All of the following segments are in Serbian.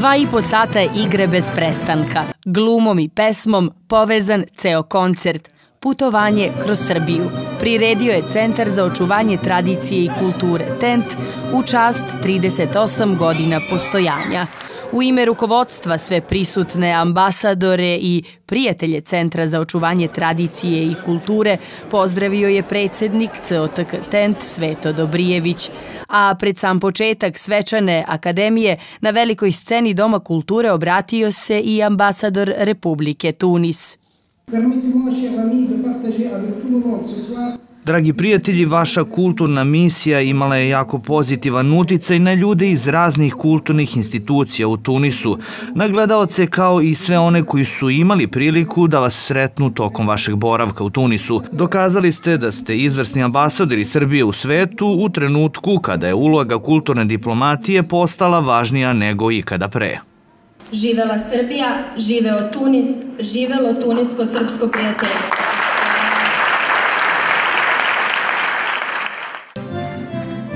2,5 sata igre bez prestanka. Glumom i pesmom povezan ceo koncert. Putovanje kroz Srbiju. Priredio je Centar za očuvanje tradicije i kulture TENT u čast 38 godina postojanja. U ime rukovodstva sve prisutne ambasadore i prijatelje Centra za očuvanje tradicije i kulture pozdravio je predsjednik COTK TENT Sveto Dobrijević, a pred sam početak svečane akademije na velikoj sceni Doma kulture obratio se i ambasador Republike Tunis. Dragi prijatelji, vaša kulturna misija imala je jako pozitivan uticaj na ljude iz raznih kulturnih institucija u Tunisu, na gledaoce kao i sve one koji su imali priliku da vas sretnu tokom vašeg boravka u Tunisu. Dokazali ste da ste izvrsni ambasadori Srbije u svetu u trenutku kada je uloga kulturne diplomatije postala važnija nego ikada pre. Živela Srbija, živeo Tunis, živelo tunisko-srpsko prijateljstvo.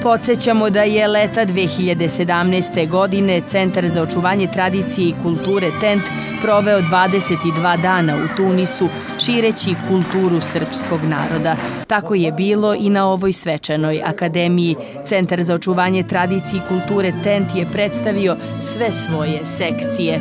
Podsećamo da je leta 2017. godine Centar za očuvanje tradicije i kulture TENT proveo 22 dana u Tunisu, šireći kulturu srpskog naroda. Tako je bilo i na ovoj svečanoj akademiji. Centar za očuvanje tradicije i kulture TENT je predstavio sve svoje sekcije.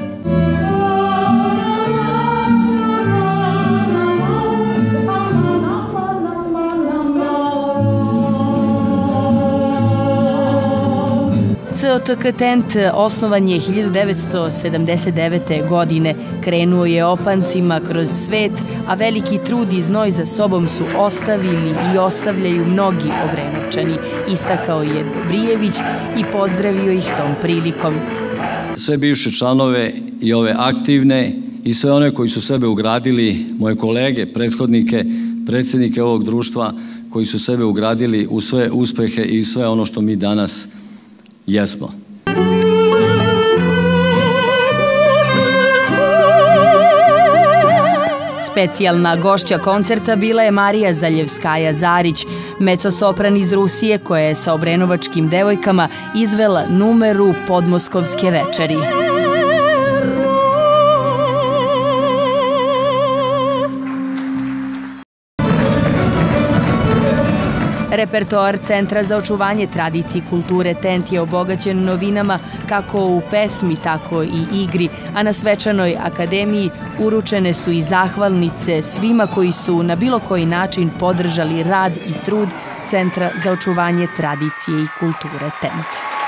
COTK TENT osnovan je 1979. godine. Krenuo je opancima kroz svet, a veliki trud i znoj za sobom su ostavili i ostavljaju mnogi Obrenovčani, istakao je Dobrijević i pozdravio ih tom prilikom. Sve bivše članove i ove aktivne i sve one koji su sebe ugradili, moje kolege, prethodnike, predsjednike ovog društva, koji su sebe ugradili u sve uspehe i sve ono što mi danas jesmo. Specijalna gošća koncerta bila je Marija Zaljevskaja-Zarić, mecosopran iz Rusije koja je sa obrenovačkim devojkama izvela numeru Podmoskovske večeri. Repertoar Centra za očuvanje tradicije i kulture TENT je obogaćen novinama kako u pesmi, tako i igri, a na svečanoj akademiji uručene su i zahvalnice svima koji su na bilo koji način podržali rad i trud Centra za očuvanje tradicije i kulture TENT.